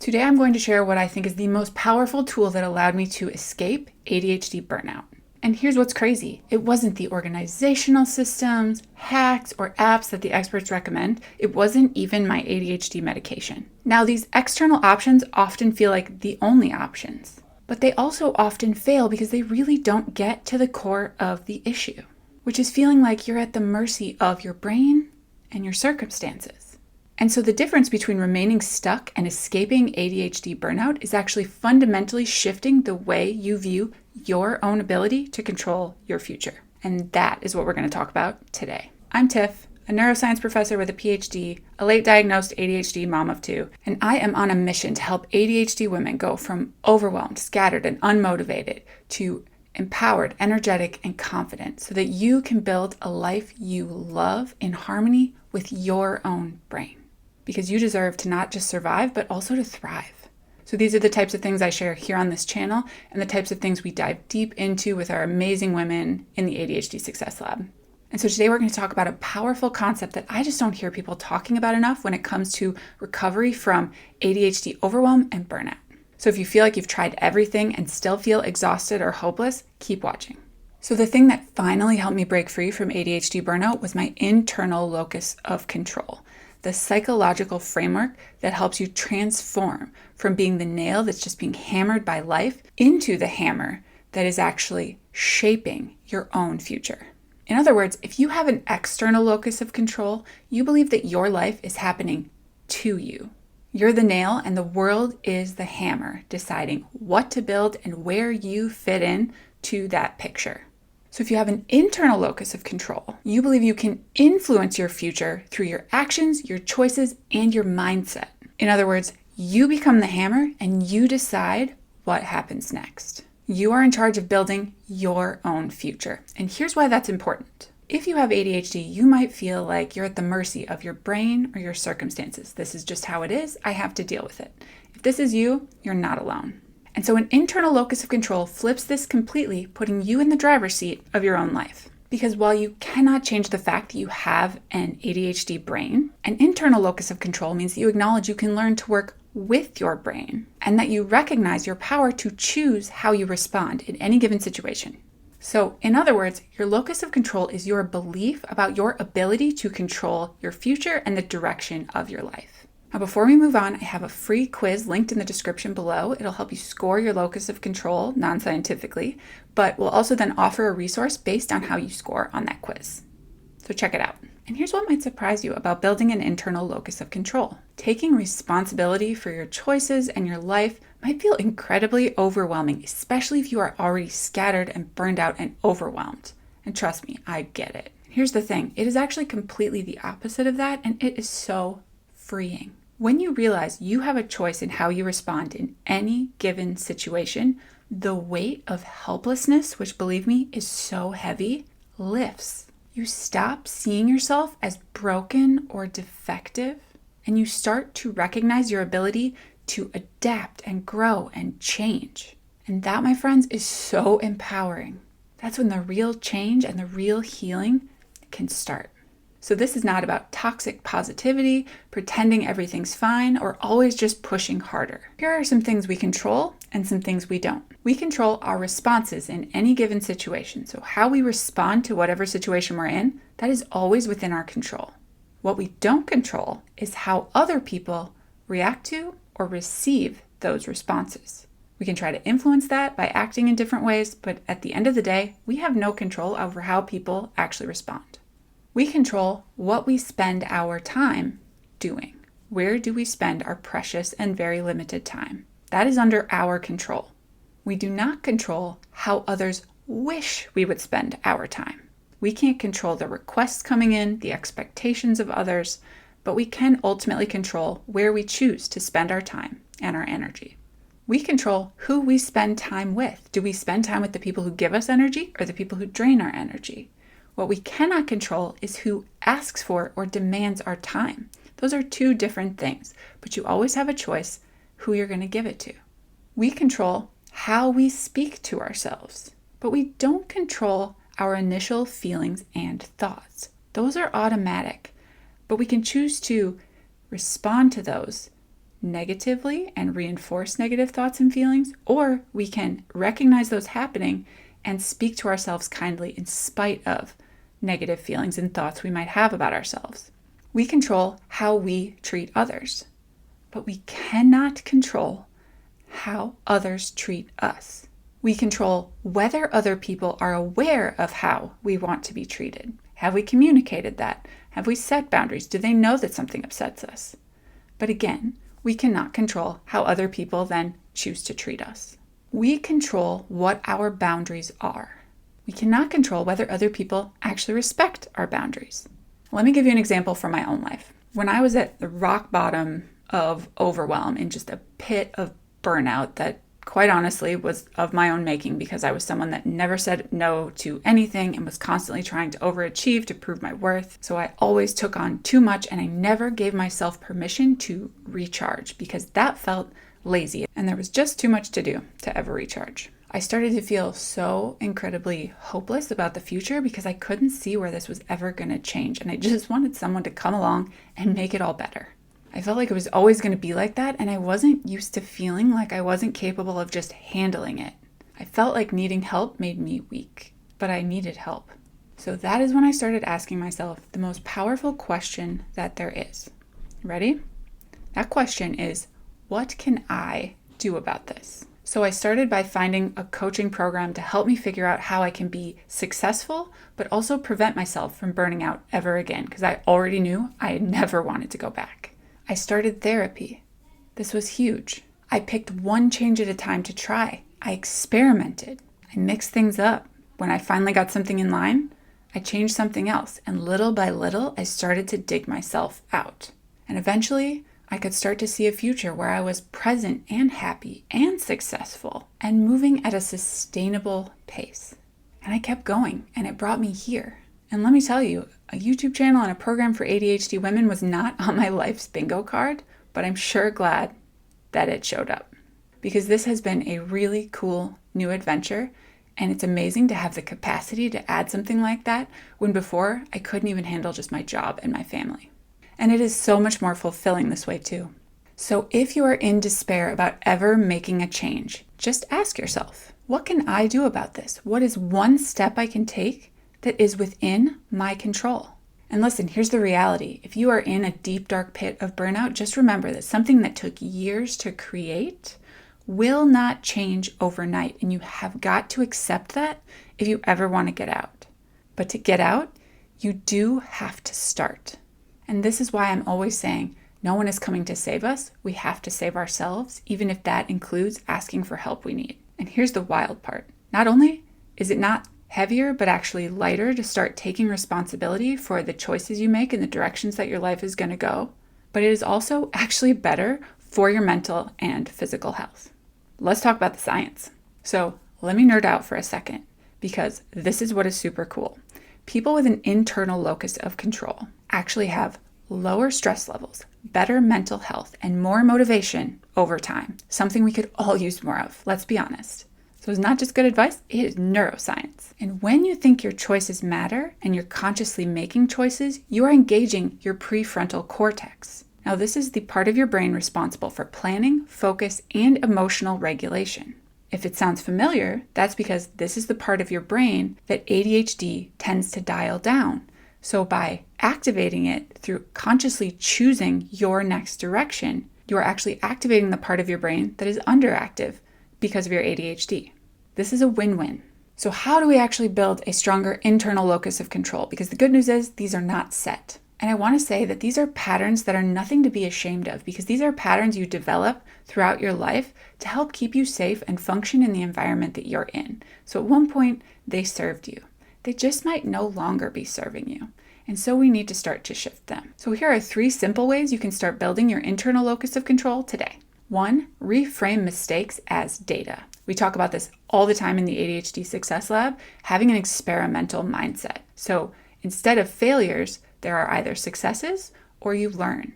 Today I'm going to share what I think is the most powerful tool that allowed me to escape ADHD burnout. And here's what's crazy. It wasn't the organizational systems, hacks, or apps that the experts recommend. It wasn't even my ADHD medication. Now, these external options often feel like the only options, but they also often fail because they really don't get to the core of the issue, which is feeling like you're at the mercy of your brain and your circumstances. And so the difference between remaining stuck and escaping ADHD burnout is actually fundamentally shifting the way you view your own ability to control your future. And that is what we're going to talk about today. I'm Tiff, a neuroscience professor with a PhD, a late diagnosed ADHD mom of two, and I am on a mission to help ADHD women go from overwhelmed, scattered, and unmotivated to empowered, energetic, and confident so that you can build a life you love in harmony with your own brain. Because you deserve to not just survive, but also to thrive. So these are the types of things I share here on this channel and the types of things we dive deep into with our amazing women in the ADHD Success Lab. And so today we're going to talk about a powerful concept that I just don't hear people talking about enough when it comes to recovery from ADHD overwhelm and burnout. So if you feel like you've tried everything and still feel exhausted or hopeless, keep watching. So the thing that finally helped me break free from ADHD burnout was my internal locus of control. The psychological framework that helps you transform from being the nail that's just being hammered by life into the hammer that is actually shaping your own future. In other words, if you have an external locus of control, you believe that your life is happening to you. You're the nail and the world is the hammer, deciding what to build and where you fit in to that picture. So if you have an internal locus of control, you believe you can influence your future through your actions, your choices, and your mindset. In other words, you become the hammer and you decide what happens next. You are in charge of building your own future. And here's why that's important. If you have ADHD, you might feel like you're at the mercy of your brain or your circumstances. This is just how it is. I have to deal with it. If this is you, you're not alone. And so an internal locus of control flips this completely, putting you in the driver's seat of your own life. Because while you cannot change the fact that you have an ADHD brain, an internal locus of control means that you acknowledge you can learn to work with your brain and that you recognize your power to choose how you respond in any given situation. So in other words, your locus of control is your belief about your ability to control your future and the direction of your life. Now, before we move on, I have a free quiz linked in the description below. It'll help you score your locus of control non-scientifically, but we'll also then offer a resource based on how you score on that quiz. So check it out. And here's what might surprise you about building an internal locus of control. Taking responsibility for your choices and your life might feel incredibly overwhelming, especially if you are already scattered and burned out and overwhelmed. And trust me, I get it. Here's the thing. It is actually completely the opposite of that, and it is so freeing. When you realize you have a choice in how you respond in any given situation, the weight of helplessness, which believe me is so heavy, lifts. You stop seeing yourself as broken or defective, and you start to recognize your ability to adapt and grow and change. And that, my friends, is so empowering. That's when the real change and the real healing can start. So this is not about toxic positivity, pretending everything's fine, or always just pushing harder. Here are some things we control and some things we don't. We control our responses in any given situation. So how we respond to whatever situation we're in, that is always within our control. What we don't control is how other people react to or receive those responses. We can try to influence that by acting in different ways, but at the end of the day, we have no control over how people actually respond. We control what we spend our time doing. Where do we spend our precious and very limited time? That is under our control. We do not control how others wish we would spend our time. We can't control the requests coming in, the expectations of others, but we can ultimately control where we choose to spend our time and our energy. We control who we spend time with. Do we spend time with the people who give us energy or the people who drain our energy? What we cannot control is who asks for or demands our time. Those are two different things, but you always have a choice who you're going to give it to. We control how we speak to ourselves, but we don't control our initial feelings and thoughts. Those are automatic, but we can choose to respond to those negatively and reinforce negative thoughts and feelings, or we can recognize those happening and speak to ourselves kindly in spite of negative feelings and thoughts we might have about ourselves. We control how we treat others, but we cannot control how others treat us. We control whether other people are aware of how we want to be treated. Have we communicated that? Have we set boundaries? Do they know that something upsets us? But again, we cannot control how other people then choose to treat us. We control what our boundaries are. We cannot control whether other people actually respect our boundaries. Let me give you an example from my own life. When I was at the rock bottom of overwhelm in just a pit of burnout that quite honestly was of my own making because I was someone that never said no to anything and was constantly trying to overachieve to prove my worth. So I always took on too much and I never gave myself permission to recharge because that felt lazy and there was just too much to do to ever recharge. I started to feel so incredibly hopeless about the future because I couldn't see where this was ever going to change and I just wanted someone to come along and make it all better. I felt like it was always going to be like that, and I wasn't used to feeling like I wasn't capable of just handling it. I felt like needing help made me weak, but I needed help. So that is when I started asking myself the most powerful question that there is. Ready? That question is, what can I do about this? So I started by finding a coaching program to help me figure out how I can be successful, but also prevent myself from burning out ever again, because I already knew I never wanted to go back. I started therapy. This was huge. I picked one change at a time to try. I experimented. I mixed things up. When I finally got something in line, I changed something else. And little by little, I started to dig myself out. And eventually, I could start to see a future where I was present and happy and successful and moving at a sustainable pace. And I kept going, and it brought me here. And let me tell you, a YouTube channel and a program for ADHD women was not on my life's bingo card, but I'm sure glad that it showed up because this has been a really cool new adventure, and it's amazing to have the capacity to add something like that when before I couldn't even handle just my job and my family. And it is so much more fulfilling this way too. So if you are in despair about ever making a change, just ask yourself, what can I do about this? What is one step I can take that is within my control? And listen, here's the reality. If you are in a deep, dark pit of burnout, just remember that something that took years to create will not change overnight. And you have got to accept that if you ever want to get out. But to get out, you do have to start. And this is why I'm always saying, no one is coming to save us. We have to save ourselves, even if that includes asking for help we need. And here's the wild part. Not only is it not heavier, but actually lighter to start taking responsibility for the choices you make and the directions that your life is going to go, but it is also actually better for your mental and physical health. Let's talk about the science. So let me nerd out for a second because this is what is super cool. People with an internal locus of control actually have lower stress levels, better mental health, and more motivation over time. Something we could all use more of, let's be honest. So it's not just good advice, it is neuroscience. And when you think your choices matter and you're consciously making choices, you are engaging your prefrontal cortex. Now, this is the part of your brain responsible for planning, focus, and emotional regulation. If it sounds familiar, that's because this is the part of your brain that ADHD tends to dial down. So by activating it through consciously choosing your next direction, you are actually activating the part of your brain that is underactive because of your ADHD. This is a win-win. So how do we actually build a stronger internal locus of control? Because the good news is these are not set. And I want to say that these are patterns that are nothing to be ashamed of because these are patterns you develop throughout your life to help keep you safe and function in the environment that you're in. So at one point, they served you. They just might no longer be serving you. And so we need to start to shift them. So here are 3 simple ways you can start building your internal locus of control today. 1, reframe mistakes as data. We talk about this all the time in the ADHD Success Lab, having an experimental mindset. So instead of failures, there are either successes or you learn.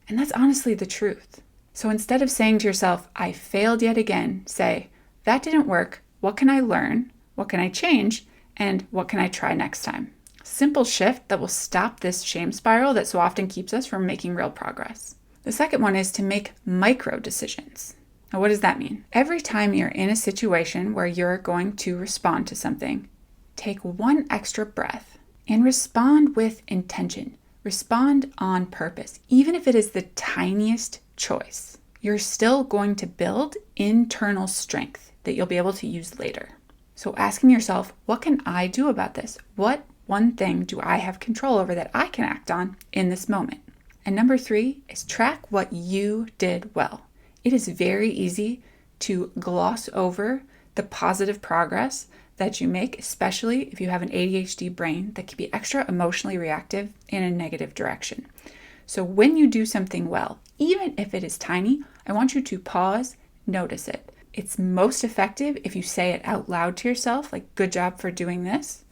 And that's honestly the truth. So instead of saying to yourself, I failed yet again, say, that didn't work. What can I learn? What can I change? And what can I try next time? Simple shift that will stop this shame spiral that so often keeps us from making real progress. The second one is to make micro decisions. Now, what does that mean? Every time you're in a situation where you're going to respond to something, take one extra breath and respond with intention. Respond on purpose. Even if it is the tiniest choice, you're still going to build internal strength that you'll be able to use later. So asking yourself, what can I do about this? What one thing do I have control over that I can act on in this moment? And number 3 is track what you did well. It is very easy to gloss over the positive progress that you make, especially if you have an ADHD brain that can be extra emotionally reactive in a negative direction. So when you do something well, even if it is tiny, I want you to pause, notice it. It's most effective if you say it out loud to yourself, like, good job for doing this,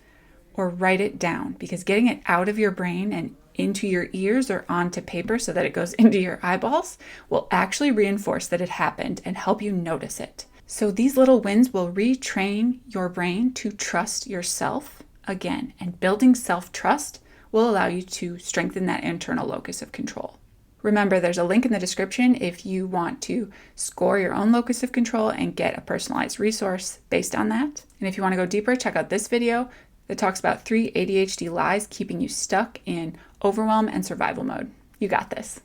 or write it down, because getting it out of your brain and into your ears or onto paper so that it goes into your eyeballs will actually reinforce that it happened and help you notice it. So these little wins will retrain your brain to trust yourself again, and building self-trust will allow you to strengthen that internal locus of control. Remember, there's a link in the description if you want to score your own locus of control and get a personalized resource based on that. And if you want to go deeper, check out this video that talks about 3 ADHD lies keeping you stuck in overwhelm and survival mode. You got this.